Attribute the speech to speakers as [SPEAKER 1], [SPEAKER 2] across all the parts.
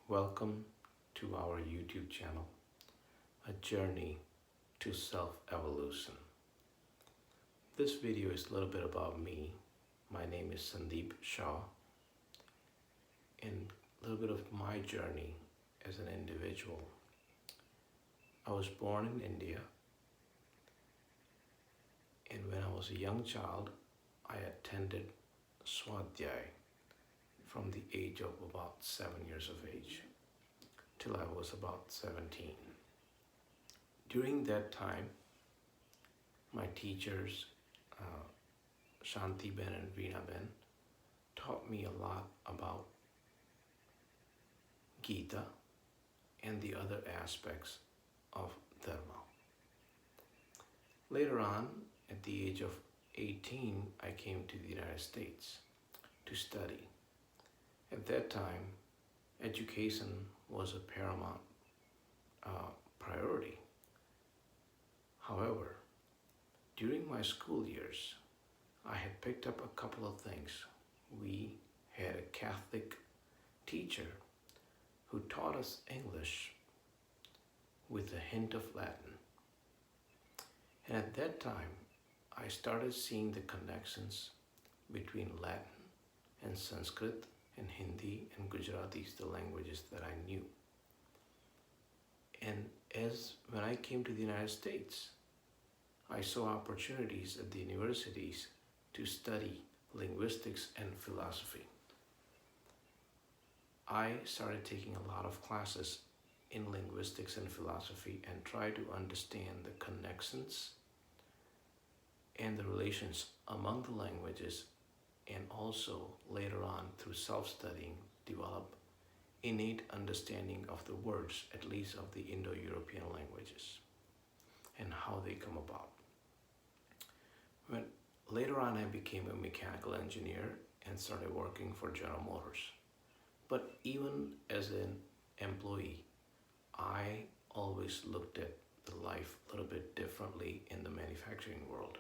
[SPEAKER 1] Welcome to our YouTube channel, A Journey to Self-Evolution. This video is a little bit about me. My name is Sandeep Shah, and a little bit of my journey as an individual. I was born in India, and when I was a young child, I attended Swadhyay from the age of about 7 years of age till I was about 17. During that time, my teachers, Shanti Ben and Veena Ben, taught me a lot about Gita and the other aspects of Dharma. Later on, at the age of 18, I came to the United States to study. At that time, education was a paramount priority. However, during my school years, I had picked up a couple of things. We had a Catholic teacher who taught us English with a hint of Latin. And at that time, I started seeing the connections between Latin and Sanskrit and Hindi and Gujarati, the languages that I knew. And when I came to the United States, I saw opportunities at the universities to study linguistics and philosophy. I started taking a lot of classes in linguistics and philosophy and tried to understand the connections and the relations among the languages, and also later on through self-studying develop innate understanding of the words, at least of the Indo-European languages, and how they come about. When later on I became a mechanical engineer and started working for General Motors. But even as an employee, I always looked at the life a little bit differently in the manufacturing world.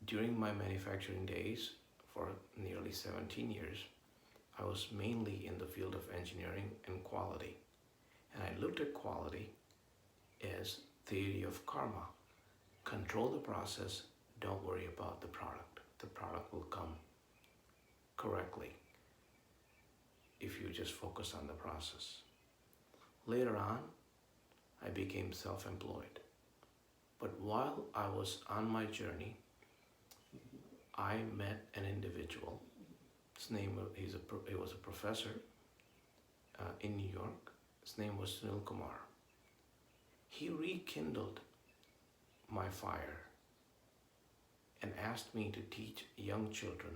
[SPEAKER 1] During my manufacturing days, for nearly 17 years, I was mainly in the field of engineering and quality. And I looked at quality as theory of karma. Control the process, don't worry about the product. The product will come correctly if you just focus on the process. Later on, I became self-employed. But while I was on my journey, I met an individual. He was a professor in New York. His name was Sunil Kumar. He rekindled my fire and asked me to teach young children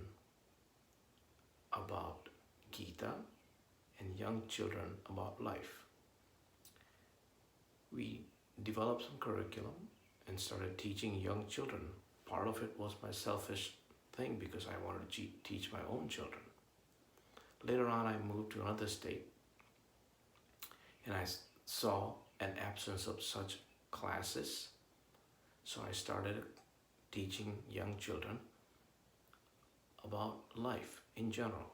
[SPEAKER 1] about Gita and young children about life. We developed some curriculum and started teaching young children. Part of it was my selfish thing because I wanted to teach my own children. Later on, I moved to another state and I saw an absence of such classes. So I started teaching young children about life in general.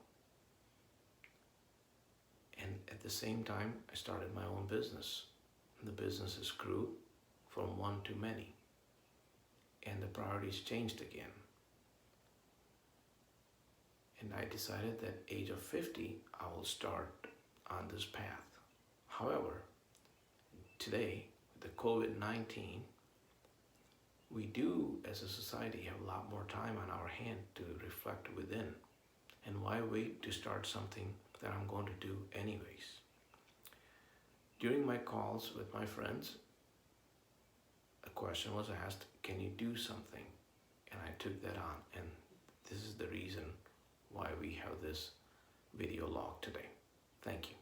[SPEAKER 1] And at the same time, I started my own business. The businesses grew from one to many. And the priorities changed again. And I decided that age of 50, I will start on this path. However, today, with the COVID-19, we do, as a society, have a lot more time on our hand to reflect within. And why wait to start something that I'm going to do anyways? During my calls with my friends, a question was asked, can you do something? And I took that on, and this is the reason why we have this video log today. Thank you.